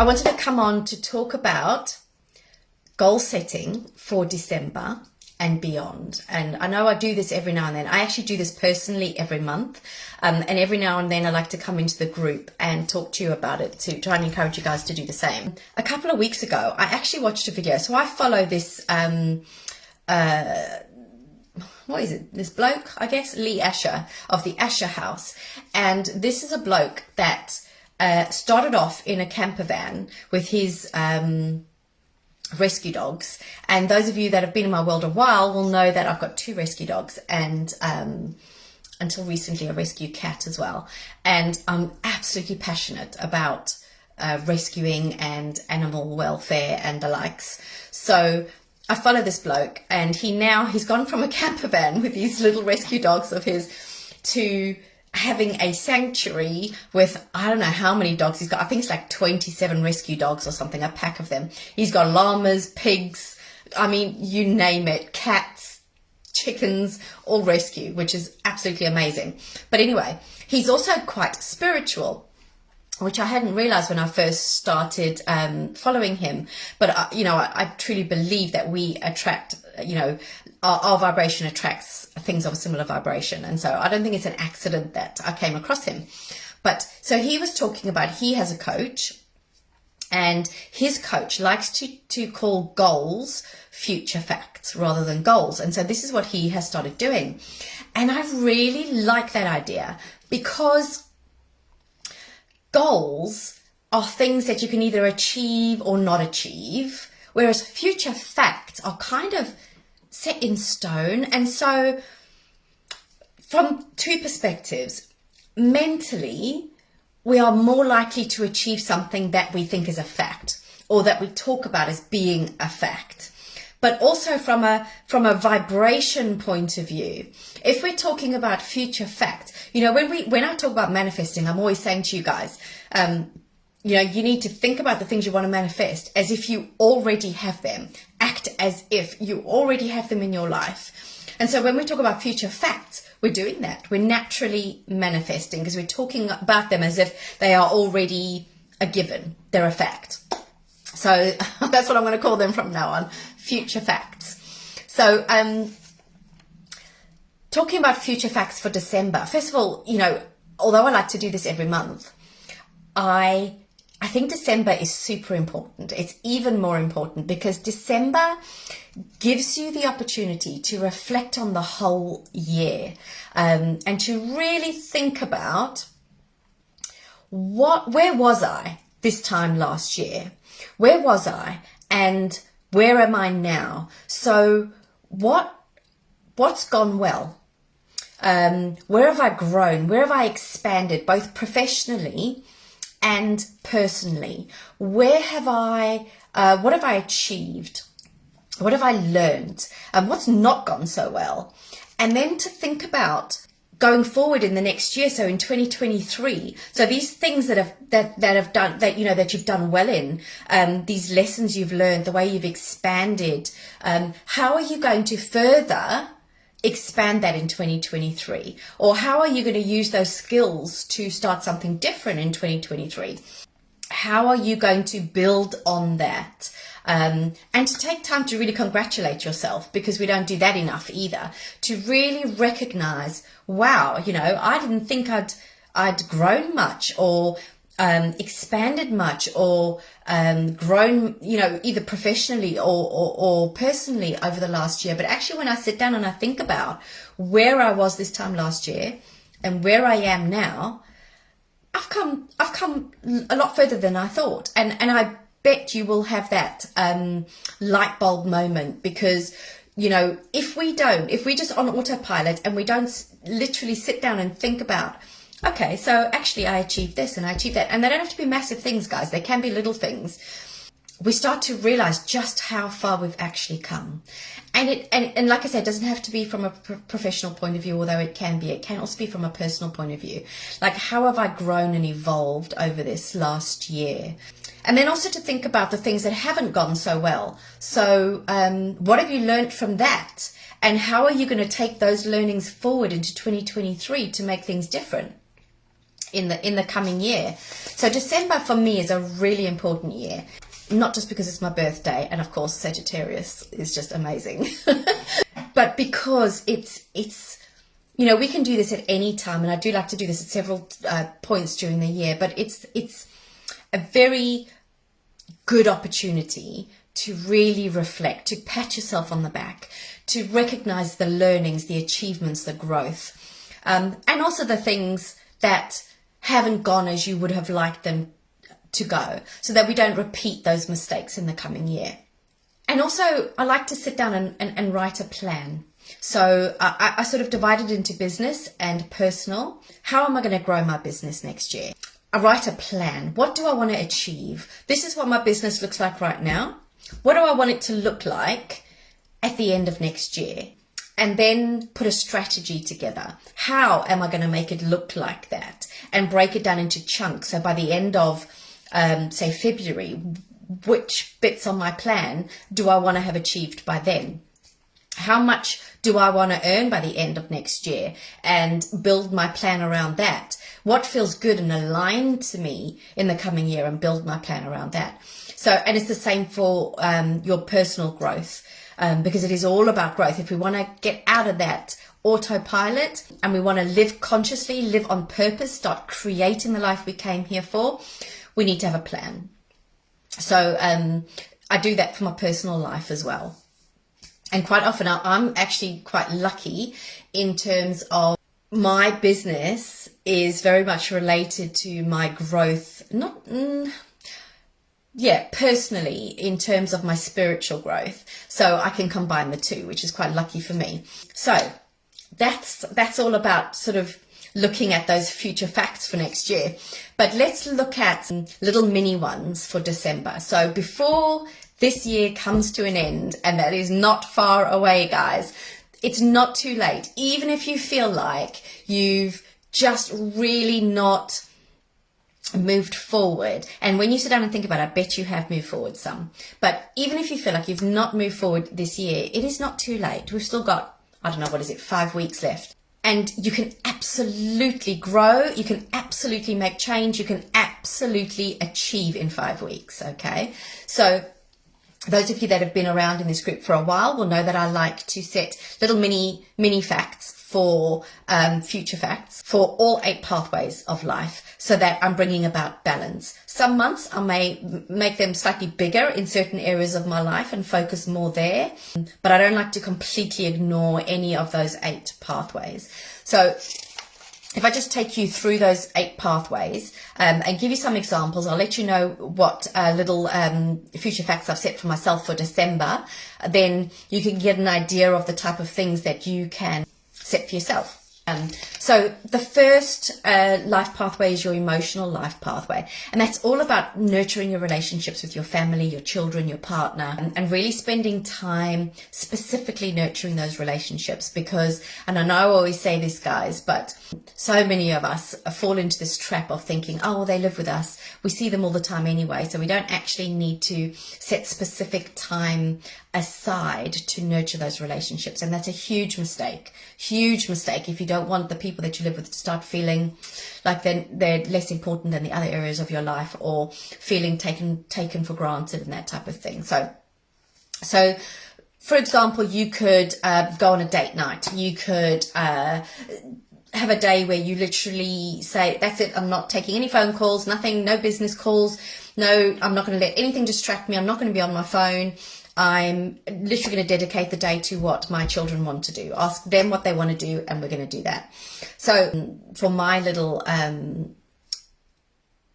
I wanted to come on to talk about goal setting for December and beyond. And I know I do this every now and then. I actually do this personally every month. And every now and then I like to come into the group and talk to you about it to try and encourage you guys to do the same. A couple of weeks ago, I actually watched a video. So I follow this, what is it? This bloke, I guess, Leigh of the Asher House. And this is a bloke that started off in a camper van with his rescue dogs. And those of you that have been in my world a while will know that I've got 2 rescue dogs and until recently a rescue cat as well. And I'm absolutely passionate about rescuing and animal welfare and the likes. So I follow this bloke, and he's gone from a camper van with these little rescue dogs of his to having a sanctuary with, I don't know how many dogs he's got. I think it's like 27 rescue dogs or something, a pack of them. He's got llamas, pigs, I mean, you name it, cats, chickens, all rescue, which is absolutely amazing. But anyway, he's also quite spiritual, which I hadn't realized when I first started following him. But, I truly believe that we attract, our vibration attracts things of a similar vibration. And so I don't think it's an accident that I came across him. But so he was talking about, he has a coach, and his coach likes to call goals future facts rather than goals. And so this is what he has started doing. And I really like that idea, because goals are things that you can either achieve or not achieve, whereas future facts are kind of set in stone. And so from 2 perspectives, mentally, we are more likely to achieve something that we think is a fact, or that we talk about as being a fact. But also from a vibration point of view, if we're talking about future facts, when I talk about manifesting, I'm always saying to you guys, you need to think about the things you want to manifest as if you already have them. Act as if you already have them in your life. And so when we talk about future facts, we're doing that. We're naturally manifesting because we're talking about them as if they are already a given. They're a fact. So that's what I'm going to call them from now on, future facts. So talking about future facts for December, first of all, although I like to do this every month, I think December is super important. It's even more important because December gives you the opportunity to reflect on the whole year and to really think about where was I this time last year? Where was I and where am I now? So what's gone well? Where have I grown? Where have I expanded, both professionally and personally? Where have what have I achieved? What have I learned? What's not gone so well? And then to think about going forward in the next year, so in 2023. So these things that you've done well in, these lessons you've learned, the way you've expanded, how are you going to further expand that in 2023? Or how are you going to use those skills to start something different in 2023? How are you going to build on that? And to take time to really congratulate yourself, because we don't do that enough either, to really recognize, wow, I didn't think I'd grown much or expanded much or grown, either professionally or personally over the last year. But actually, when I sit down and I think about where I was this time last year and where I am now, I've come a lot further than I thought. And I bet you will have that light bulb moment, because if we just on autopilot and we don't literally sit down and think about, okay, so actually I achieved this and I achieved that, and they don't have to be massive things, guys, they can be little things, we start to realize just how far we've actually come. And like I said, it doesn't have to be from a professional point of view, although it can be. It can also be from a personal point of view. Like, how have I grown and evolved over this last year? And then also to think about the things that haven't gone so well. So what have you learned from that? And how are you going to take those learnings forward into 2023 to make things different? in the coming year. So December for me is a really important year, not just because it's my birthday, and of course Sagittarius is just amazing, but because it's you know, we can do this at any time, and I do like to do this at several points during the year, but it's a very good opportunity to really reflect, to pat yourself on the back, to recognize the learnings, the achievements, the growth, and also the things that haven't gone as you would have liked them to go, so that we don't repeat those mistakes in the coming year. And also, I like to sit down and write a plan. So I sort of divide it into business and personal. How am I going to grow my business next year? I write a plan. What do I want to achieve? This is what my business looks like right now. What do I want it to look like at the end of next year? And then put a strategy together. How am I going to make it look like that? And break it down into chunks. So by the end of, say, February, which bits on my plan do I want to have achieved by then? How much do I want to earn by the end of next year, and build my plan around that? What feels good and aligned to me in the coming year, and build my plan around that. So, and it's the same for your personal growth, because it is all about growth. If we want to get out of that autopilot and we want to live consciously, live on purpose, start creating the life we came here for, we need to have a plan. So I do that for my personal life as well. And quite often I'm actually quite lucky in terms of my business is very much related to my growth, personally, in terms of my spiritual growth. So I can combine the two, which is quite lucky for me. So that's all about sort of looking at those future facts for next year. But let's look at some little mini ones for December. So before this year comes to an end, and that is not far away, guys, it's not too late. Even if you feel like you've just really not moved forward, and when you sit down and think about it, I bet you have moved forward some, but even if you feel like you've not moved forward this year, it is not too late. We've still got, 5 weeks left. And you can absolutely grow, you can absolutely make change, you can absolutely achieve in 5 weeks, okay? So those of you that have been around in this group for a while will know that I like to set little mini facts for future facts for all 8 pathways of life, so that I'm bringing about balance. Some months I may make them slightly bigger in certain areas of my life and focus more there, but I don't like to completely ignore any of those 8 pathways. So if I just take you through those 8 pathways and give you some examples, I'll let you know what little future facts I've set for myself for December. Then you can get an idea of the type of things that you can set for yourself. So the first life pathway is your emotional life pathway, and that's all about nurturing your relationships with your family, your children, your partner, and really spending time specifically nurturing those relationships. Because, and I know I always say this, guys, but so many of us fall into this trap of thinking, oh, well, they live with us, we see them all the time anyway, so we don't actually need to set specific time aside to nurture those relationships. And that's a huge mistake if you don't want the people that you live with to start feeling like they're less important than the other areas of your life, or feeling taken for granted and that type of thing. So for example, you could go on a date night. You could have a day where you literally say, that's it, I'm not taking any phone calls, nothing, no business calls, no, I'm not going to let anything distract me, I'm not going to be on my phone. I'm literally going to dedicate the day to what my children want to do. Ask them what they want to do, and we're going to do that. So for my little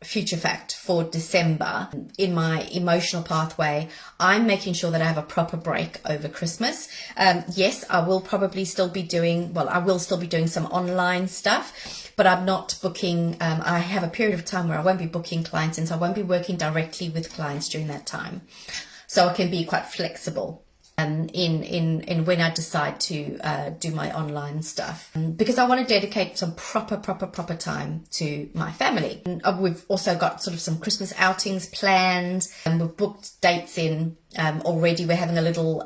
future fact for December, in my emotional pathway, I'm making sure that I have a proper break over Christmas. Yes, I will still be doing some online stuff, but I'm not booking. I have a period of time where I won't be booking clients, and so I won't be working directly with clients during that time. So I can be quite flexible in when I decide to do my online stuff, because I want to dedicate some proper time to my family. And we've also got sort of some Christmas outings planned, and we've booked dates in already. We're having a little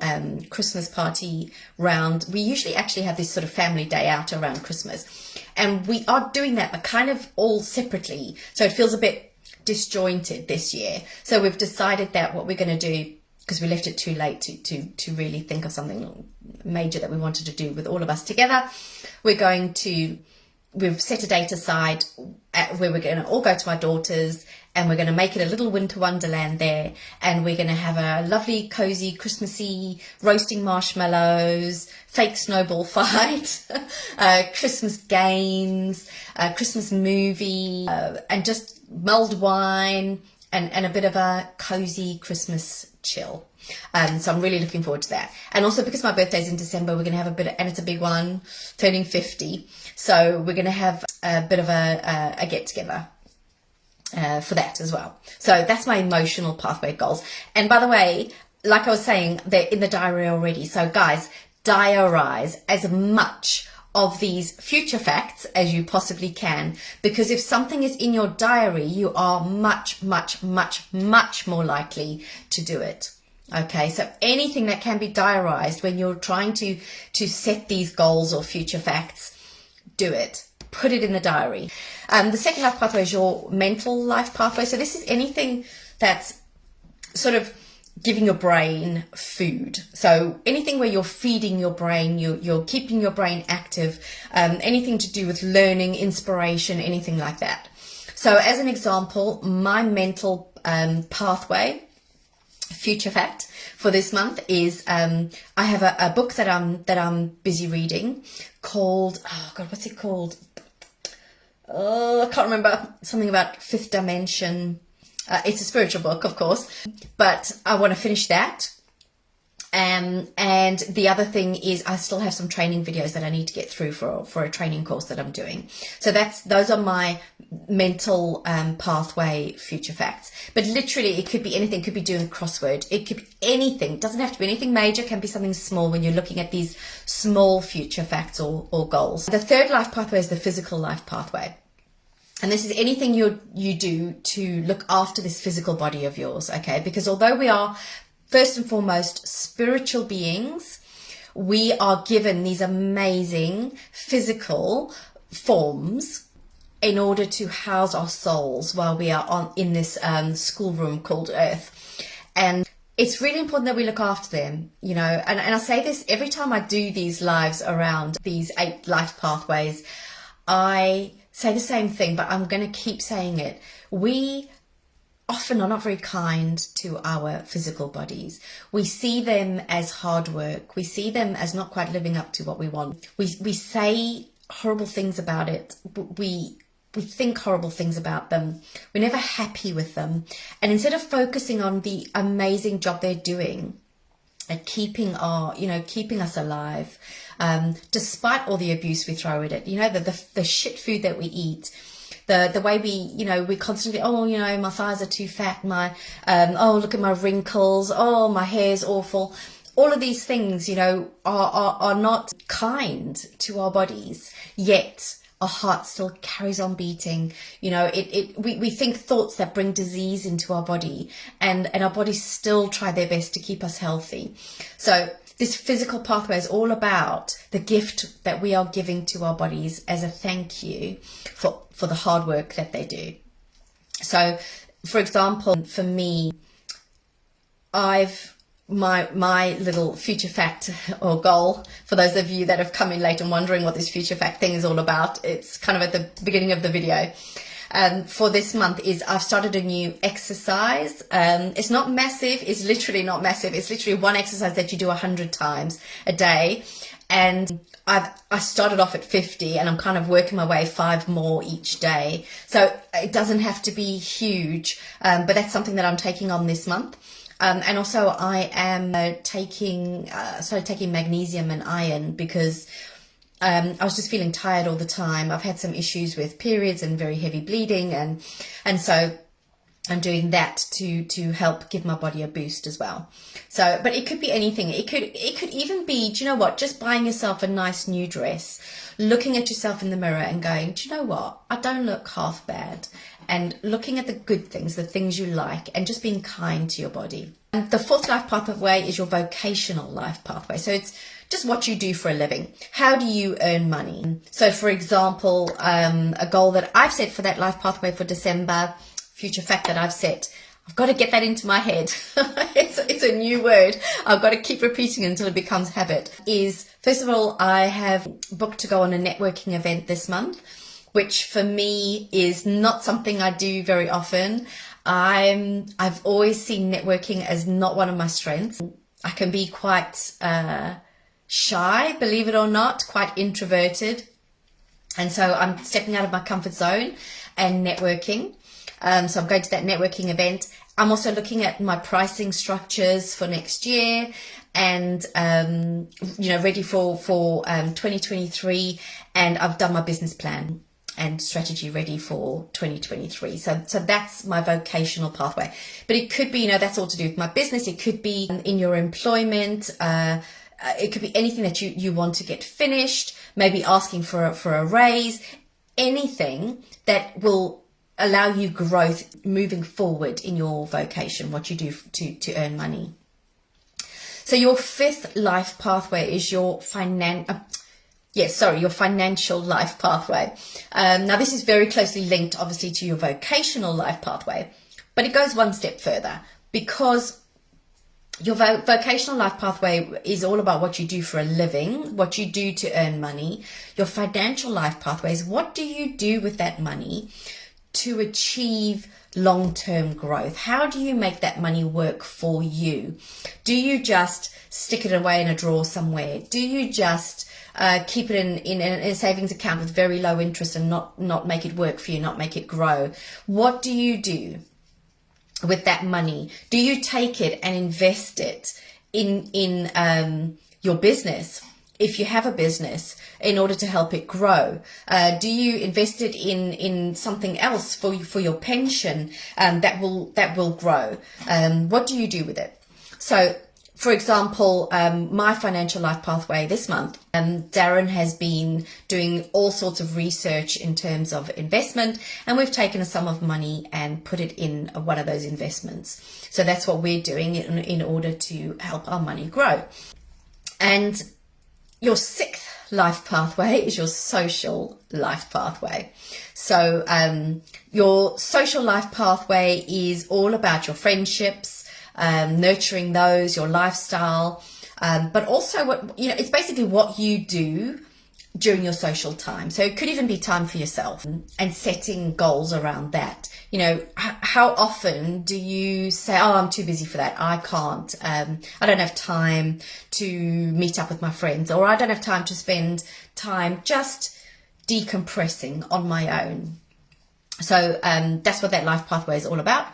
Christmas party round. We usually actually have this sort of family day out around Christmas, And we are doing that, but kind of all separately. So it feels a bit disjointed this year. So we've decided that what we're going to do, because we left it too late to really think of something major that we wanted to do with all of us together, we've set a date aside where we're going to all go to my daughter's, and we're going to make it a little winter wonderland there, and we're going to have a lovely, cozy, Christmassy roasting marshmallows, fake snowball fight, Christmas games, Christmas movie, and just mulled wine, and a bit of a cozy Christmas chill. So I'm really looking forward to that. And also because my birthday's in December, we're going to have and it's a big one, turning 50. So we're going to have a bit of a get together for that as well. So that's my emotional pathway goals. And by the way, like I was saying, they're in the diary already. So guys, diarize as much of these future facts as you possibly can, because if something is in your diary, you are much, much, much, much more likely to do it. Okay, so anything that can be diarized when you're trying to set these goals or future facts, do it. Put it in the diary. The second life pathway is your mental life pathway. So this is anything that's sort of giving your brain food. So anything where you're feeding your brain, you're keeping your brain active, anything to do with learning, inspiration, anything like that. So as an example, my mental pathway future fact for this month is I have a book that I'm busy reading called, oh God, what's it called? I can't remember. Something about fifth dimension. It's a spiritual book, of course, but I want to finish that. And the other thing is I still have some training videos that I need to get through for a training course that I'm doing. So those are my mental pathway future facts. But literally it could be anything. It could be doing a crossword. It could be anything. It doesn't have to be anything major. It can be something small when you're looking at these small future facts or goals. The third life pathway is the physical life pathway. And this is anything you do to look after this physical body of yours, okay? Because although we are first and foremost spiritual beings, we are given these amazing physical forms in order to house our souls while we are in this schoolroom called Earth. And it's really important that we look after them, you know, and I say this every time I do these lives around these 8 life pathways. I say the same thing, but I'm going to keep saying it. We often are not very kind to our physical bodies. We see them as hard work. We see them as not quite living up to what we want. We say horrible things about it. We think horrible things about them. We're never happy with them. And instead of focusing on the amazing job they're doing at keeping us alive, despite all the abuse we throw at it, you know, the shit food that we eat, the way we constantly, my thighs are too fat, look at my wrinkles, my hair's awful. All of these things, you know, are not kind to our bodies, yet our heart still carries on beating. You know, we think thoughts that bring disease into our body, and our bodies still try their best to keep us healthy. So this physical pathway is all about the gift that we are giving to our bodies as a thank you for the hard work that they do. So, for example, for me, my little future fact or goal, for those of you that have come in late and wondering what this future fact thing is all about, it's kind of at the beginning of the video. For this month is I've started a new exercise. It's not massive. It's literally not massive. It's literally one exercise that you do 100 times a day. And I started off at 50 and I'm kind of working my way 5 more each day. So it doesn't have to be huge, but that's something that I'm taking on this month. And also I am started taking magnesium and iron because I was just feeling tired all the time. I've had some issues with periods and very heavy bleeding, and so I'm doing that to help give my body a boost as well. So, but it could be anything. It could even be, do you know what, just buying yourself a nice new dress, looking at yourself in the mirror and going, do you know what, I don't look half bad. And looking at the good things, the things you like, and just being kind to your body. And the fourth life pathway is your vocational life pathway. So it's just what you do for a living. How do you earn money? So for example, a goal that I've set for that life pathway for December, future fact that I've set, I've got to get that into my head. It's a new word. I've got to keep repeating it until it becomes habit. Is, first of all, I have booked to go on a networking event this month, which for me is not something I do very often. I've always seen networking as not one of my strengths. I can be quite shy, believe it or not, quite introverted. And so I'm stepping out of my comfort zone and networking. So I'm going to that networking event. I'm also looking at my pricing structures for next year and, ready for 2023. And I've done my business plan and strategy ready for 2023. So that's my vocational pathway. But it could be, that's all to do with my business. It could be in your employment. It could be anything that you want to get finished, maybe asking for a raise, anything that will allow you growth moving forward in your vocation, what you do to earn money. So your fifth life pathway is your financial life pathway. Now this is very closely linked obviously to your vocational life pathway, but it goes one step further, because your vocational life pathway is all about what you do for a living, what you do to earn money. Your financial life pathway is what do you do with that money to achieve long-term growth? How do you make that money work for you? Do you just stick it away in a drawer somewhere? Do you just keep it in a savings account with very low interest and not make it work for you, not make it grow? What do you do with that money? Do you take it and invest it in your business, if you have a business, in order to help it grow? Do you invest it in something else for your pension that will grow? What do you do with it? So, for example, my financial life pathway this month, Darren has been doing all sorts of research in terms of investment, and we've taken a sum of money and put it in one of those investments. So that's what we're doing in order to help our money grow. And your sixth life pathway is your social life pathway. So your social life pathway is all about your friendships, nurturing those, your lifestyle, but also it's basically what you do during your social time. So it could even be time for yourself and setting goals around that. How often do you say, oh, I'm too busy for that, I can't, I don't have time to meet up with my friends, or I don't have time to spend time just decompressing on my own. So that's what that life pathway is all about.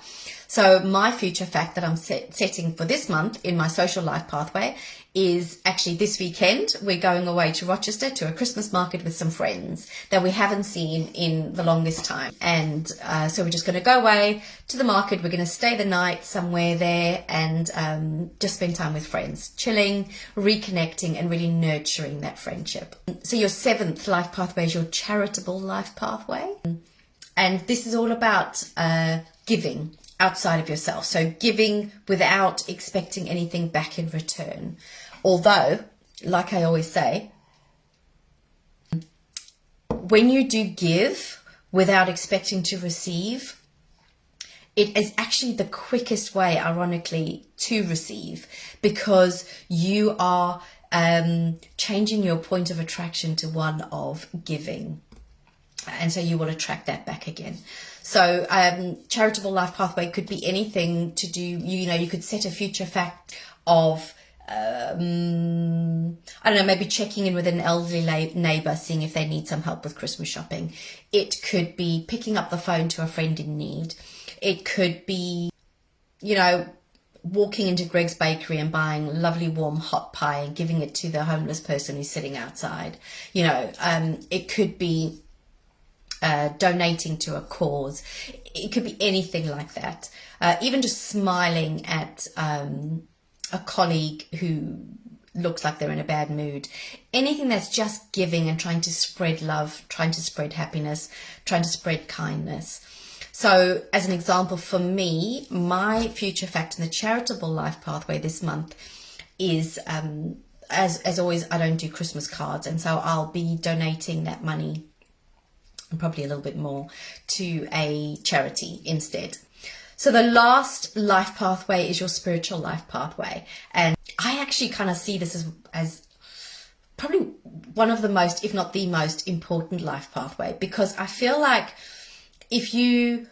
So my future fact that I'm setting for this month in my social life pathway is actually this weekend. We're going away to Rochester to a Christmas market with some friends that we haven't seen in the longest time. And so we're just going to go away to the market. We're going to stay the night somewhere there and just spend time with friends, chilling, reconnecting, and really nurturing that friendship. So your seventh life pathway is your charitable life pathway. And this is all about giving outside of yourself. So giving without expecting anything back in return. Although, like I always say, when you do give without expecting to receive, it is actually the quickest way, ironically, to receive, because you are changing your point of attraction to one of giving. And so you will attract that back again. So charitable life pathway could be anything to do, you could set a future fact of, I don't know, maybe checking in with an elderly neighbour, seeing if they need some help with Christmas shopping. It could be picking up the phone to a friend in need. It could be, walking into Greg's Bakery and buying lovely warm hot pie and giving it to the homeless person who's sitting outside. It could be donating to a cause. It could be anything like that. Even just smiling at a colleague who looks like they're in a bad mood. Anything that's just giving and trying to spread love, trying to spread happiness, trying to spread kindness. So as an example, for me, my future fact in the charitable life pathway this month is, as always, I don't do Christmas cards, and so I'll be donating that money, and probably a little bit more, to a charity instead. So the last life pathway is your spiritual life pathway, and I actually kind of see this as probably one of the most, if not the most important life pathway, because I feel like if you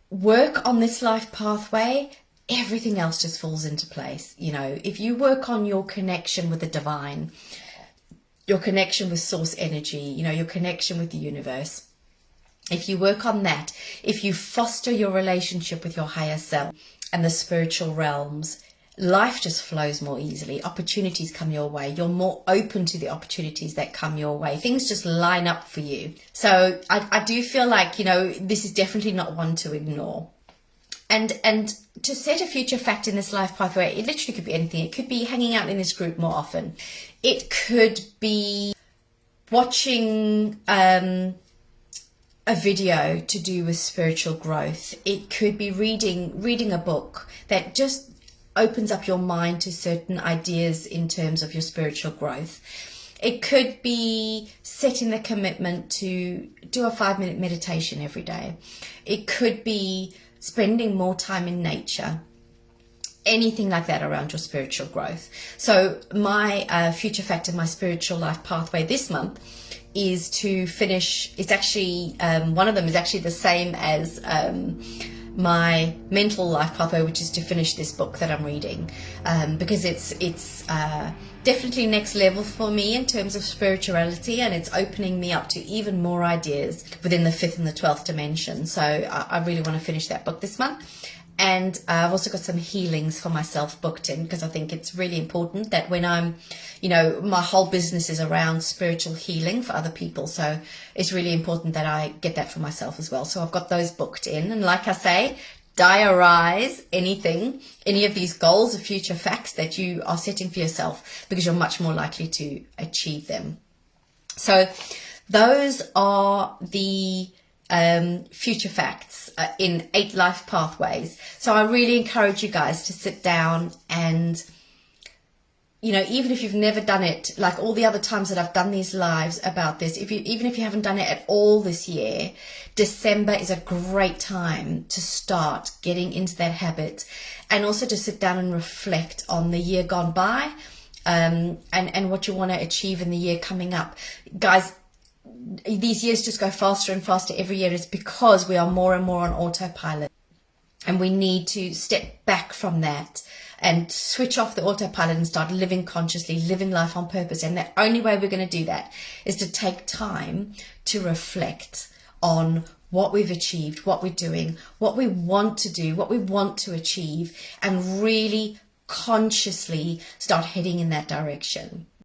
work on this life pathway, everything else just falls into place. You know, if you work on your connection with the divine, your connection with source energy, you know, your connection with the universe, if you work on that, if you foster your relationship with your higher self and the spiritual realms, life just flows more easily. Opportunities come your way. You're more open to the opportunities that come your way. Things just line up for you. So I do feel like, you know, this is definitely not one to ignore. And to set a future fact in this life pathway, it literally could be anything. It could be hanging out in this group more often. It could be watching a video to do with spiritual growth. It could be reading a book that just opens up your mind to certain ideas in terms of your spiritual growth. It could be setting the commitment to do a 5-minute meditation every day. It could be spending more time in nature. Anything like that around your spiritual growth. So my future fact in my spiritual life pathway this month is to finish, it's actually, one of them is actually the same as my mental life pathway, which is to finish this book that I'm reading, because it's definitely next level for me in terms of spirituality, and it's opening me up to even more ideas within the 5th and the 12th dimension. So I really want to finish that book this month. And I've also got some healings for myself booked in, because I think it's really important that when I'm, you know, my whole business is around spiritual healing for other people. So it's really important that I get that for myself as well. So I've got those booked in. And like I say, diarize any of these goals or future facts that you are setting for yourself, because you're much more likely to achieve them. So those are the future facts in 8 life pathways. So I really encourage you guys to sit down and, you know, even if you've never done it, like all the other times that I've done these lives about this, even if you haven't done it at all this year, December is a great time to start getting into that habit, and also to sit down and reflect on the year gone by, and what you want to achieve in the year coming up. Guys, these years just go faster and faster every year. It's because we are more and more on autopilot, and we need to step back from that and switch off the autopilot and start living consciously, living life on purpose. And the only way we're going to do that is to take time to reflect on what we've achieved, what we're doing, what we want to do, what we want to achieve, and really consciously start heading in that direction.